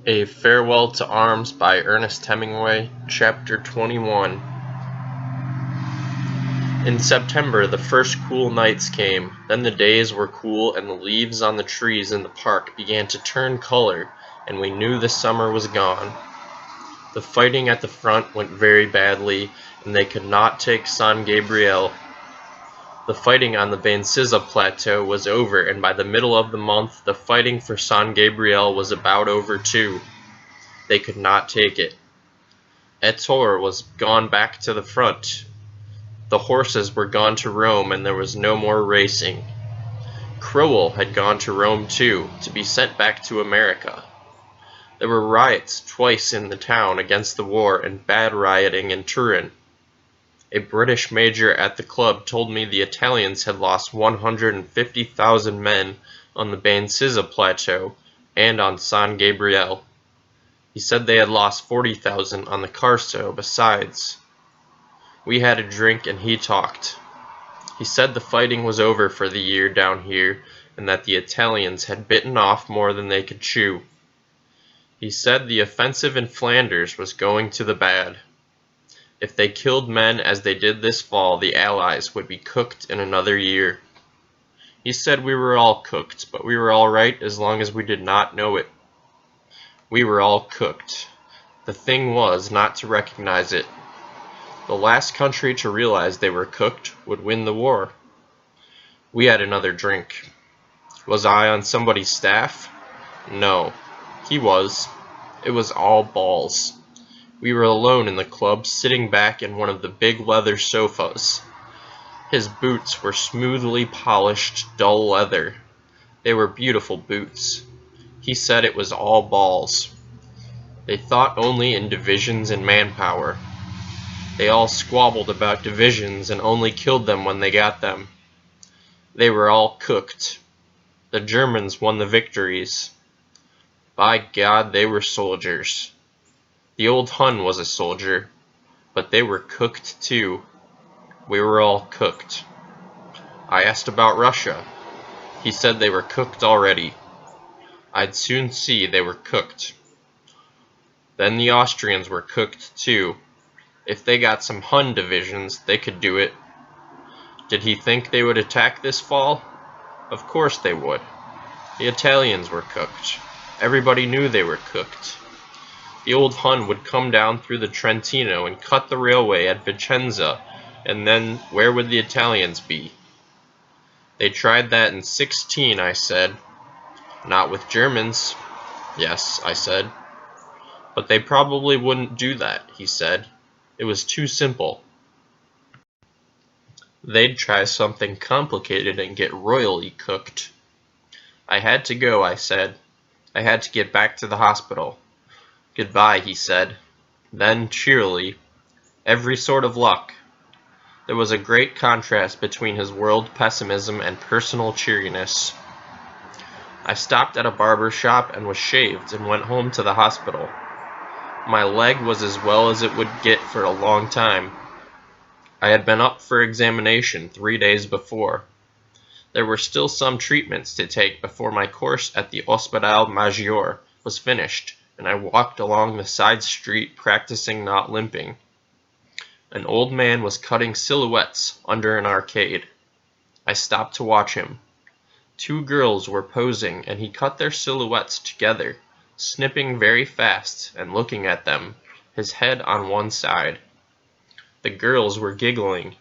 A Farewell to Arms by Ernest Hemingway, Chapter 21. In September the first cool nights came, then the days were cool and the leaves on the trees in the park began to turn color, and we knew the summer was gone. The fighting at the front went very badly, and they could not take San Gabriel. The fighting on the Bansisa Plateau was over, and by the middle of the month the fighting for San Gabriel was about over too. They could not take it. Ettore was gone back to the front. The horses were gone to Rome, and there was no more racing. Crowell had gone to Rome too, to be sent back to America. There were riots twice in the town against the war, and bad rioting in Turin. A British major at the club told me the Italians had lost 150,000 men on the Bansisa Plateau and on San Gabriel. He said they had lost 40,000 on the Carso besides. We had a drink and he talked. He said the fighting was over for the year down here, and that the Italians had bitten off more than they could chew. He said the offensive in Flanders was going to the bad. If they killed men as they did this fall, the Allies would be cooked in another year. He said we were all cooked, but we were all right as long as we did not know it. We were all cooked. The thing was not to recognize it. The last country to realize they were cooked would win the war. We had another drink. Was I on somebody's staff? No. He was. It was all balls. We were alone in the club, sitting back in one of the big leather sofas. His boots were smoothly polished, dull leather. They were beautiful boots. He said it was all balls. They thought only in divisions and manpower. They all squabbled about divisions and only killed them when they got them. They were all cooked. The Germans won the victories. By God, they were soldiers. The old Hun was a soldier, but they were cooked too. We were all cooked. I asked about Russia. He said they were cooked already. I'd soon see they were cooked. Then the Austrians were cooked too. If they got some Hun divisions, they could do it. Did he think they would attack this fall? Of course they would. The Italians were cooked. Everybody knew they were cooked. The old Hun would come down through the Trentino and cut the railway at Vicenza, and then where would the Italians be? They tried that in '16, I said. Not with Germans. Yes, I said. But they probably wouldn't do that, he said. It was too simple. They'd try something complicated and get royally cooked. I had to go, I said. I had to get back to the hospital. Goodbye, he said. Then, cheerily, every sort of luck. There was a great contrast between his world pessimism and personal cheeriness. I stopped at a barber shop and was shaved and went home to the hospital. My leg was as well as it would get for a long time. I had been up for examination 3 days before. There were still some treatments to take before my course at the Hospital Maggiore was finished, and I walked along the side street practicing not limping. An old man was cutting silhouettes under an arcade. I stopped to watch him. 2 girls were posing, and he cut their silhouettes together, snipping very fast and looking at them, his head on one side. The girls were giggling.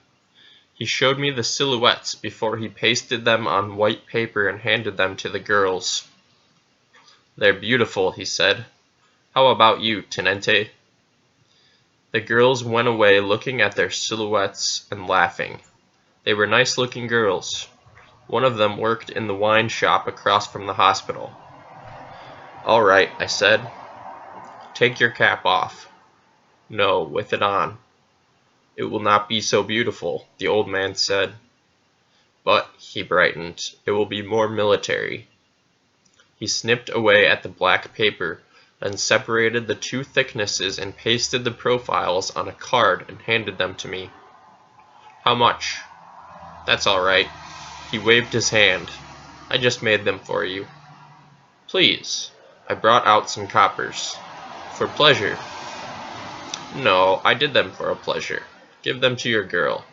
He showed me the silhouettes before he pasted them on white paper and handed them to the girls. They're beautiful, he said. How about you, Tenente? The girls went away looking at their silhouettes and laughing. They were nice-looking girls. One of them worked in the wine shop across from the hospital. All right, I said. Take your cap off. No, with it on. It will not be so beautiful, the old man said. But, he brightened, it will be more military. He snipped away at the black paper, then separated the 2 thicknesses and pasted the profiles on a card and handed them to me. How much? That's all right. He waved his hand. I just made them for you. Please. I brought out some coppers. For pleasure. No, I did them for a pleasure. Give them to your girl.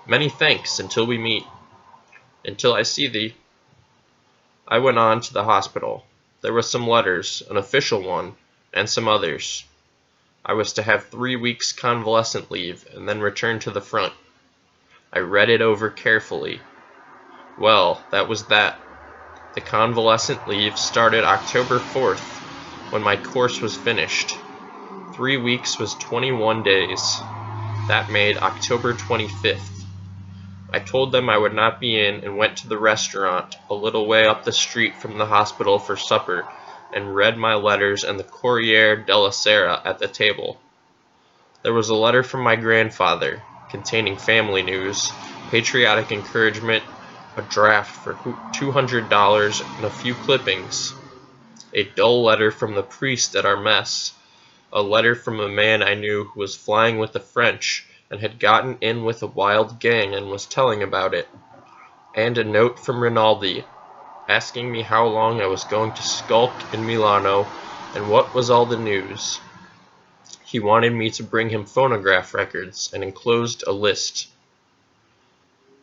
Many thanks, until we meet. Until I see thee. I went on to the hospital. There were some letters, an official one, and some others. I was to have 3 weeks convalescent leave, and then return to the front. I read it over carefully. Well, that was that. The convalescent leave started October 4th, when my course was finished. 3 weeks was 21 days. That made October 25th. I told them I would not be in and went to the restaurant a little way up the street from the hospital for supper and read my letters and the Corriere della Sera at the table. There was a letter from my grandfather, containing family news, patriotic encouragement, a draft for $200, and a few clippings. A dull letter from the priest at our mess. A letter from a man I knew who was flying with the French and had gotten in with a wild gang and was telling about it. And a note from Rinaldi, asking me how long I was going to skulk in Milano and what was all the news. He wanted me to bring him phonograph records and enclosed a list.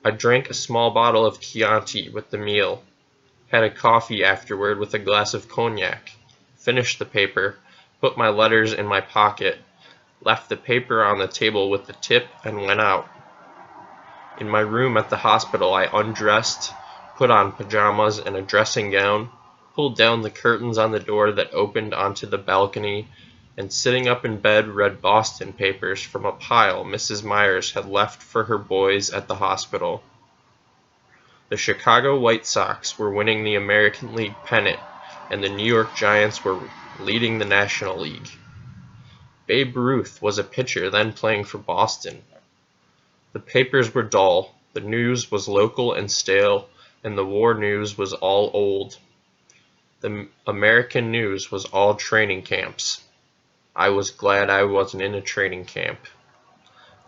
I drank a small bottle of Chianti with the meal, had a coffee afterward with a glass of cognac, finished the paper, put my letters in my pocket, left the paper on the table with the tip, and went out. In my room at the hospital I undressed, put on pajamas and a dressing gown, pulled down the curtains on the door that opened onto the balcony, and sitting up in bed read Boston papers from a pile Mrs. Myers had left for her boys at the hospital. The Chicago White Sox were winning the American League pennant, and the New York Giants were leading the National League. Babe Ruth was a pitcher then playing for Boston. The papers were dull, the news was local and stale, and the war news was all old. The American news was all training camps. I was glad I wasn't in a training camp.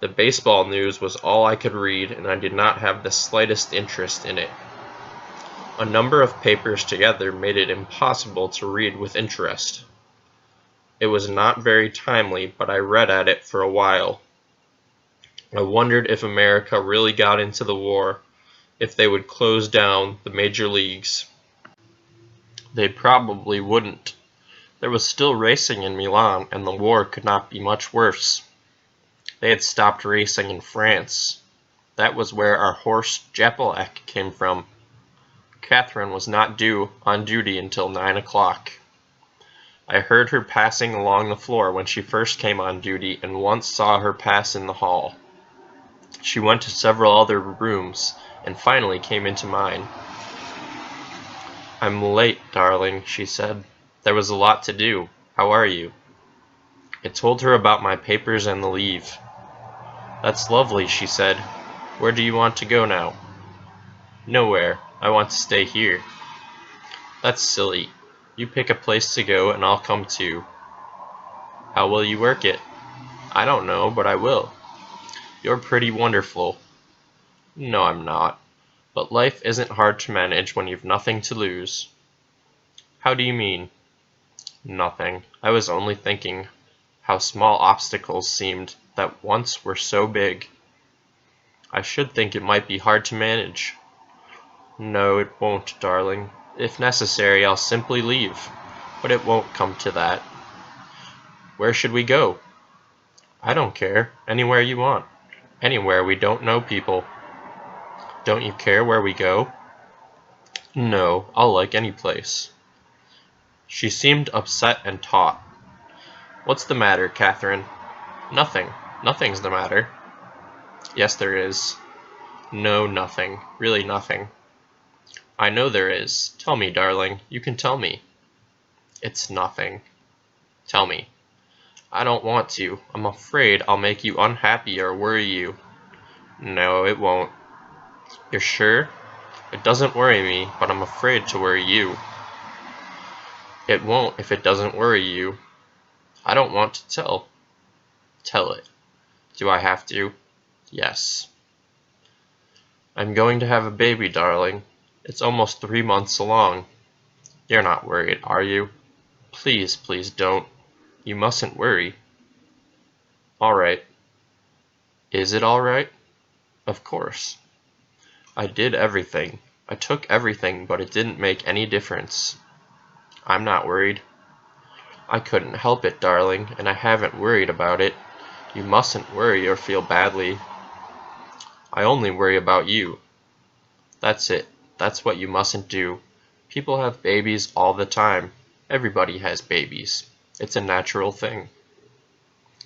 The baseball news was all I could read, and I did not have the slightest interest in it. A number of papers together made it impossible to read with interest. It was not very timely, but I read at it for a while. I wondered if America really got into the war, if they would close down the major leagues. They probably wouldn't. There was still racing in Milan, and the war could not be much worse. They had stopped racing in France. That was where our horse Japelek came from. Catherine was not due on duty until 9 o'clock. I heard her passing along the floor when she first came on duty, and once saw her pass in the hall. She went to several other rooms, and finally came into mine. "I'm late, darling," she said. "There was a lot to do. How are you?" I told her about my papers and the leave. "That's lovely," she said. "Where do you want to go now?" "Nowhere. I want to stay here." "That's silly. You pick a place to go and I'll come too." "How will you work it?" "I don't know, but I will." "You're pretty wonderful." "No, I'm not. But life isn't hard to manage when you've nothing to lose." "How do you mean?" "Nothing. I was only thinking how small obstacles seemed that once were so big." "I should think it might be hard to manage." "No, it won't, darling. If necessary, I'll simply leave. But it won't come to that." "Where should we go?" "I don't care. Anywhere you want. Anywhere we don't know people." "Don't you care where we go?" "No, I'll like any place." She seemed upset and taut. "What's the matter, Catherine?" "Nothing. Nothing's the matter." "Yes, there is." "No, nothing. Really nothing." "I know there is. Tell me, darling. You can tell me." "It's nothing." "Tell me." "I don't want to. I'm afraid I'll make you unhappy or worry you." "No, it won't." "You're sure?" "It doesn't worry me, but I'm afraid to worry you." "It won't if it doesn't worry you." "I don't want to tell." "Tell it." "Do I have to?" "Yes." "I'm going to have a baby, darling. It's almost 3 months along." You're not worried, are you? Please, please don't. You mustn't worry. All right. Is it all right? Of course. I did everything. I took everything, but it didn't make any difference. I'm not worried. I couldn't help it, darling, and I haven't worried about it. You mustn't worry or feel badly. I only worry about you. That's it. That's what you mustn't do. People have babies all the time. Everybody has babies. It's a natural thing.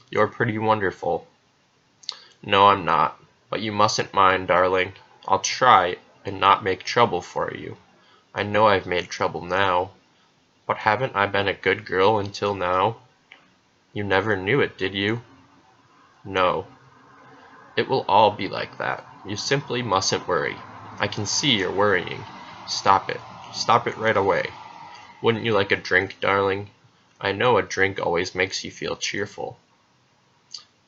You're pretty wonderful. No, I'm not. But you mustn't mind, darling. I'll try and not make trouble for you. I know I've made trouble now. But haven't I been a good girl until now? You never knew it, did you? No. It will all be like that. You simply mustn't worry. I can see you're worrying. Stop it. Stop it right away. Wouldn't you like a drink, darling? I know a drink always makes you feel cheerful.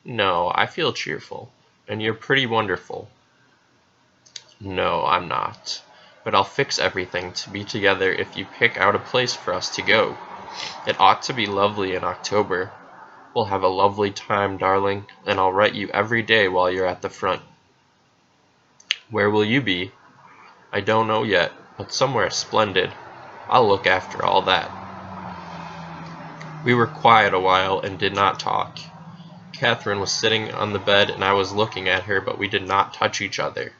No, I feel cheerful. And you're pretty wonderful. No, I'm not. But I'll fix everything to be together if you pick out a place for us to go. It ought to be lovely in October. We'll have a lovely time, darling, and I'll write you every day while you're at the front. Where will you be? I don't know yet, but somewhere splendid. I'll look after all that. We were quiet a while and did not talk. Catherine was sitting on the bed and I was looking at her, but we did not touch each other.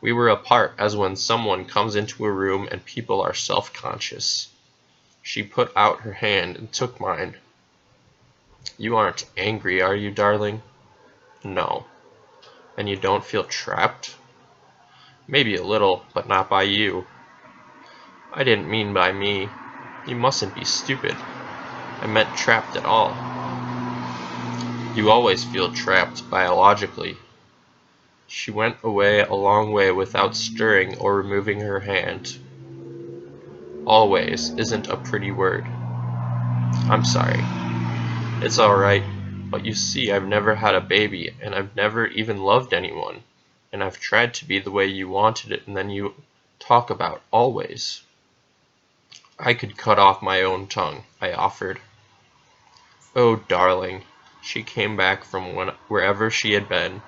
We were apart as when someone comes into a room and people are self-conscious. She put out her hand and took mine. You aren't angry, are you, darling? No. And you don't feel trapped? Maybe a little, but not by you. I didn't mean by me. You mustn't be stupid. I meant trapped at all. You always feel trapped biologically. She went away a long way without stirring or removing her hand. Always isn't a pretty word. I'm sorry. It's all right, but you see, I've never had a baby, and I've never even loved anyone, and I've tried to be the way you wanted it, and then you talk about always. I could cut off my own tongue, I offered. Oh, darling, she came back from wherever she had been.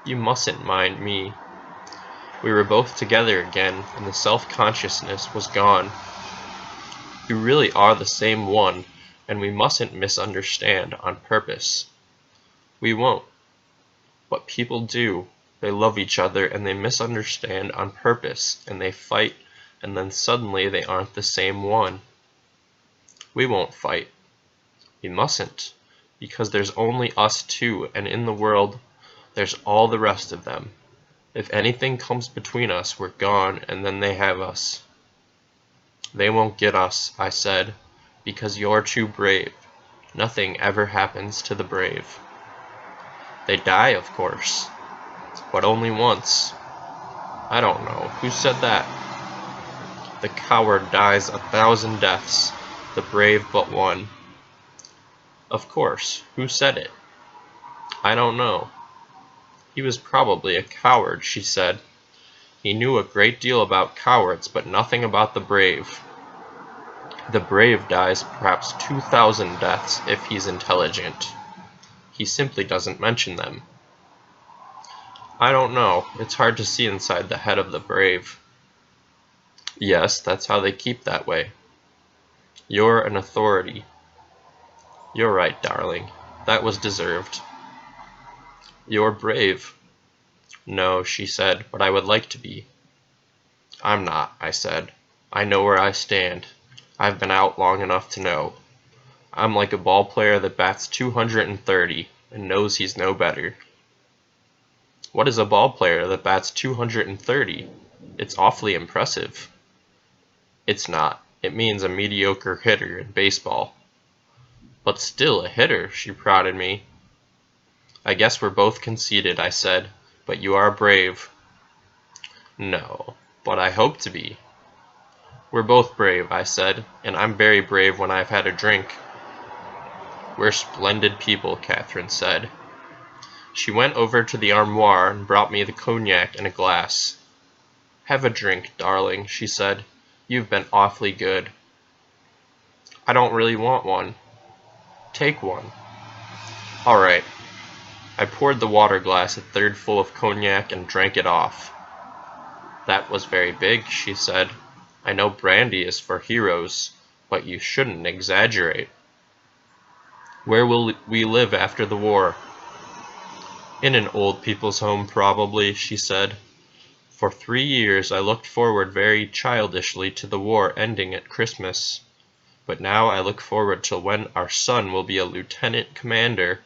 You mustn't mind me. We were both together again, and the self-consciousness was gone. You really are the same one, and we mustn't misunderstand on purpose. We won't. But people do. They love each other, and they misunderstand on purpose, and they fight, and then suddenly they aren't the same one. We won't fight. We mustn't, because there's only us two, and in the world, there's all the rest of them. If anything comes between us, we're gone, and then they have us. They won't get us, I said, because you're too brave. Nothing ever happens to the brave. They die, of course, but only once. I don't know. Who said that? The coward dies 1,000 deaths, the brave but one. Of course. Who said it? I don't know. He was probably a coward, she said. He knew a great deal about cowards, but nothing about the brave. The brave dies perhaps 2,000 deaths if he's intelligent. He simply doesn't mention them. I don't know. It's hard to see inside the head of the brave. Yes, that's how they keep that way. You're an authority. You're right, darling. That was deserved. You're brave. No, she said, but I would like to be. I'm not, I said. I know where I stand. I've been out long enough to know. I'm like a ball player that bats 230 and knows he's no better. What is a ball player that bats 230? It's awfully impressive. It's not. It means a mediocre hitter in baseball. But still a hitter, she prodded me. I guess we're both conceited, I said, but you are brave. No, but I hope to be. We're both brave, I said, and I'm very brave when I've had a drink. We're splendid people, Catherine said. She went over to the armoire and brought me the cognac in a glass. Have a drink, darling, she said. You've been awfully good. I don't really want one. Take one. All right. I poured the water glass a third full of cognac and drank it off. That was very big, she said. I know brandy is for heroes, but you shouldn't exaggerate. Where will we live after the war? In an old people's home, probably, she said. For 3 years I looked forward very childishly to the war ending at Christmas. But now I look forward to when our son will be a lieutenant commander.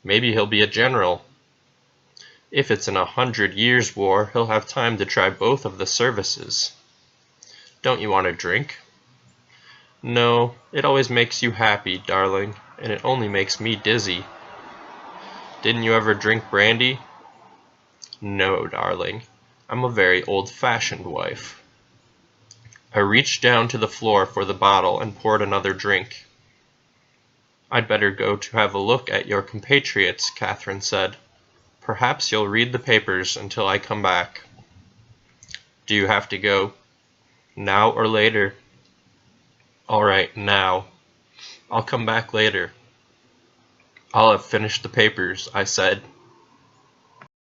Maybe he'll be a general. If it's in 100 years' war, he'll have time to try both of the services. Don't you want a drink? No, it always makes you happy, darling, and it only makes me dizzy. Didn't you ever drink brandy? No, darling. I'm a very old-fashioned wife. I reached down to the floor for the bottle and poured another drink. I'd better go to have a look at your compatriots, Catherine said. Perhaps you'll read the papers until I come back. Do you have to go? Now or later? All right, now. I'll come back later. I'll have finished the papers, I said,